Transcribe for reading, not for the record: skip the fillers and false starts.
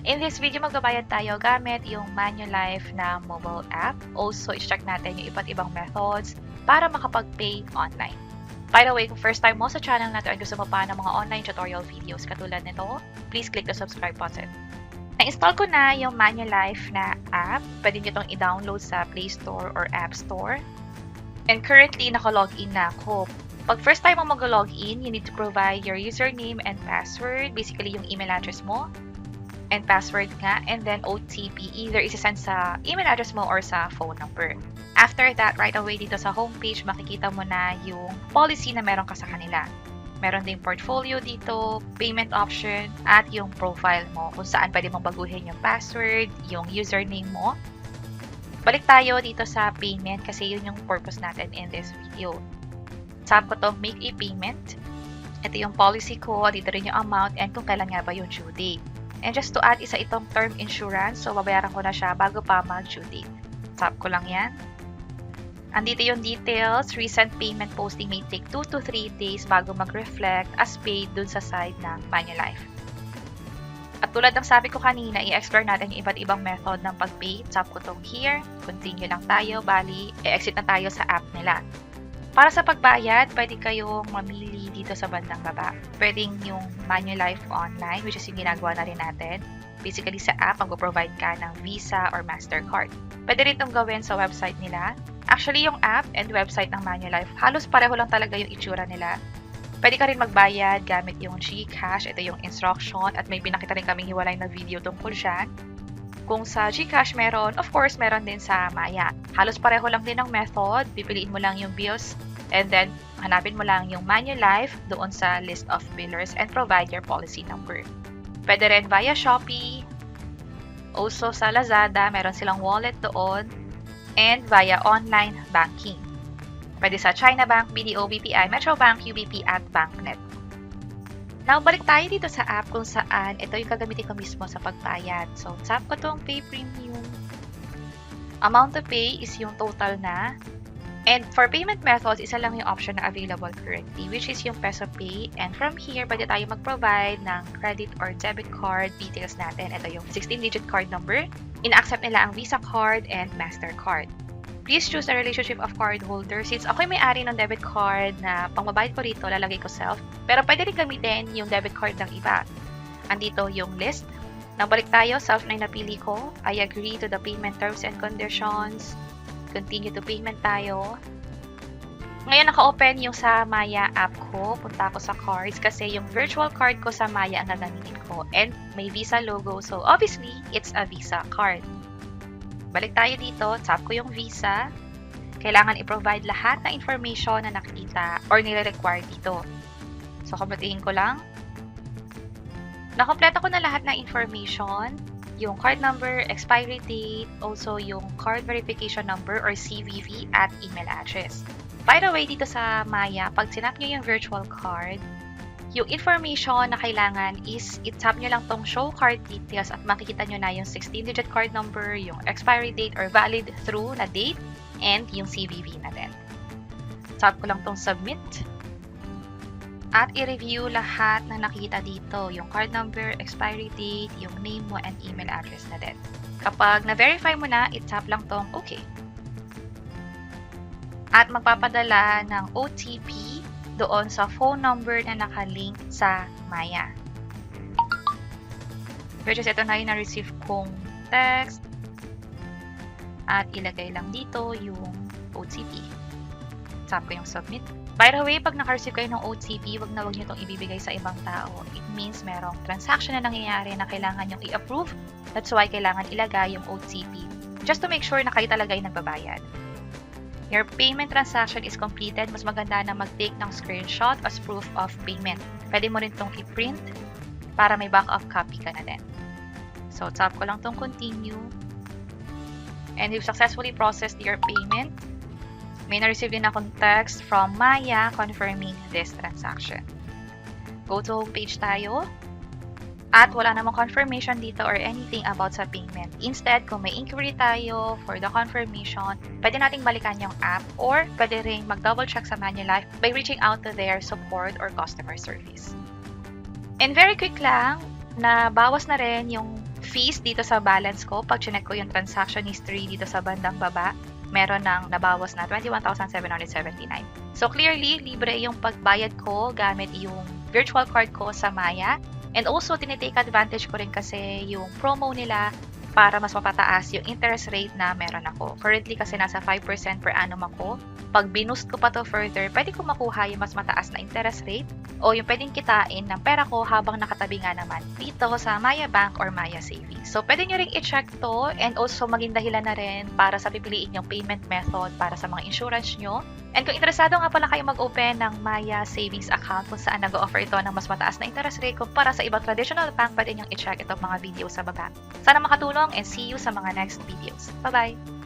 In this video, magbabayad tayo gamit yung Manulife na mobile app. Also, i-check natin yung iba't ibang methods para makapag-pay online. By the way, kung first time mo sa channel natin at gusto mo pa ng mga online tutorial videos katulad nito, please click the subscribe button. Na-install ko na yung Manulife na app. Pwede nyo itong i-download sa Play Store or App Store. And currently, naka-login na ako. Pag first time mo mag-login, you need to provide your username and password. Basically, yung email address mo and password nga. And then OTP, either isasend sa email address mo or sa phone number. After that, right away dito sa homepage, makikita mo na yung policy na meron ka sa kanila. Meron din portfolio dito, payment option, at yung profile mo kung saan pwede mong baguhin yung password, yung username mo. Balik tayo dito sa payment kasi yun yung purpose natin in this video. Tab ko to make a payment. Ito yung policy ko, dito rin yung amount, and kung kailan nga ba yung due date. And just to add, isa itong term insurance, so babayaran ko na siya bago pa mag-due date. Tap ko lang yan. Andito yung details, recent payment posting may take 2 to 3 days bago mag-reflect as paid dun sa side ng Manulife. At tulad ng sabi ko kanina, i-explore natin yung iba't ibang method ng pag-pay. Tap ko tong here, continue lang tayo, bali, exit na tayo sa app nila. Para sa pagbayad, pwede kayong mamili dito sa bandang baba. Pwedeng yung Manulife Online, which is yung ginagawa na rin natin. Basically sa app, mag-provide ka ng Visa or Mastercard. Pwede rin itong gawin sa website nila. Actually, yung app and website ng Manulife, halos pareho lang talaga yung itsura nila. Pwede ka rin magbayad gamit yung GCash. Ito yung instruction at may pinakita rin kaming hiwalay na video tungkol dyan. Kung sa GCash meron, of course, meron din sa Maya. Halos pareho lang din ang method. Pipiliin mo lang yung bills and then hanapin mo lang yung Manulife doon sa list of billers and provide your policy number. Pwede rin via Shopee. Also sa Lazada, meron silang wallet doon. And via online banking. Pwede sa China Bank, BDO, BPI, Metro Bank, UBP at BancNet. Now, balik tayo dito sa app kung saan ito yung gagamitin ko mismo sa pagbayad. So, tap ko itong Pay Premium. Amount to pay is yung total na. And for payment methods, isa lang yung option na available currently, which is yung Peso Pay. And from here, pwede tayo mag-provide ng credit or debit card details natin. Ito yung 16-digit card number. Ina-accept nila ang Visa card and Mastercard. Please choose a relationship of cardholder. Since ako'y may-ari ng debit card na pangbabayad ko rito, lalagay ko self. Pero pwede rin gamitin yung debit card ng iba. Andito yung list. Nang balik tayo, self na yung napili ko. I agree to the payment terms and conditions. Continue to payment tayo. Ngayon, naka-open yung sa Maya app ko. Punta ako sa cards kasi yung virtual card ko sa Maya ang gagamitin ko. And may Visa logo. So, obviously, it's a Visa card. Balik tayo dito. Tap ko yung Visa. Kailangan i-provide lahat na information na nakikita or nire-require dito. So, kumbatiin ko lang. Nakompleto ko na lahat ng information. Yung card number, expiry date, also yung card verification number or CVV at email address. By the way, dito sa Maya, pag sinap nyo yung virtual card, yung information na kailangan is itap nyo lang tong show card details at makikita nyo na yung 16-digit card number, yung expiry date or valid through na date, and yung CVV na din. Tap ko lang tong submit. At i-review lahat na nakikita dito, yung card number, expiry date, yung name mo, and email address na din. Kapag na-verify mo na, itap lang tong OK. At magpapadala ng OTP doon sa phone number na nakalink sa Maya. Which is ito na yung na-receive kong text. At ilagay lang dito yung OTP. Tap ko yung submit. By the way, pag naka-receive kayo ng OTP, wag nyo itong ibibigay sa ibang tao. It means merong transaction na nangyayari na kailangan yung i-approve. That's why kailangan ilagay yung OTP. Just to make sure na kayo talaga yung nagbabayad. Your payment transaction is completed. Mas maganda na mag-take ng screenshot as proof of payment. Pwede mo rin itong i-print para may backup copy ka na din. So, tap ko lang itong continue. And you've successfully processed your payment. May na-receive din akong text from Maya confirming this transaction. Go to homepage tayo. At wala namang confirmation dito or anything about sa payment. Instead, kung may inquiry tayo for the confirmation, pwede nating balikan yung app or pwede rin mag-double check sa Manulife by reaching out to their support or customer service. And very quick lang, na bawas na rin yung fees dito sa balance ko. Pag chinek ko yung transaction history dito sa bandang baba, meron ng nabawas na 21,779. So clearly, libre yung pagbayad ko gamit yung virtual card ko sa Maya. And also, tinitake advantage ko rin kasi yung promo nila para mas mapataas yung interest rate na meron ako. Currently kasi nasa 5% per annum ako. Pag binoost ko pa to further, pwede ko makuha yung mas mataas na interest rate o yung pwedeng kitain ng pera ko habang nakatabi nga naman dito sa Maya Bank or Maya Savings. So, pwede nyo ring i-check to and also maging dahilan na rin para sa pipiliin yung payment method para sa mga insurance nyo. And kung interesado nga pala kayo mag-open ng Maya Savings account kung saan nag-offer ito ng mas mataas na interest rate kumpara sa ibang traditional bank, pwede nyo i-check itong mga video sa baba. Sana makatulong and see you sa mga next videos. Bye-bye!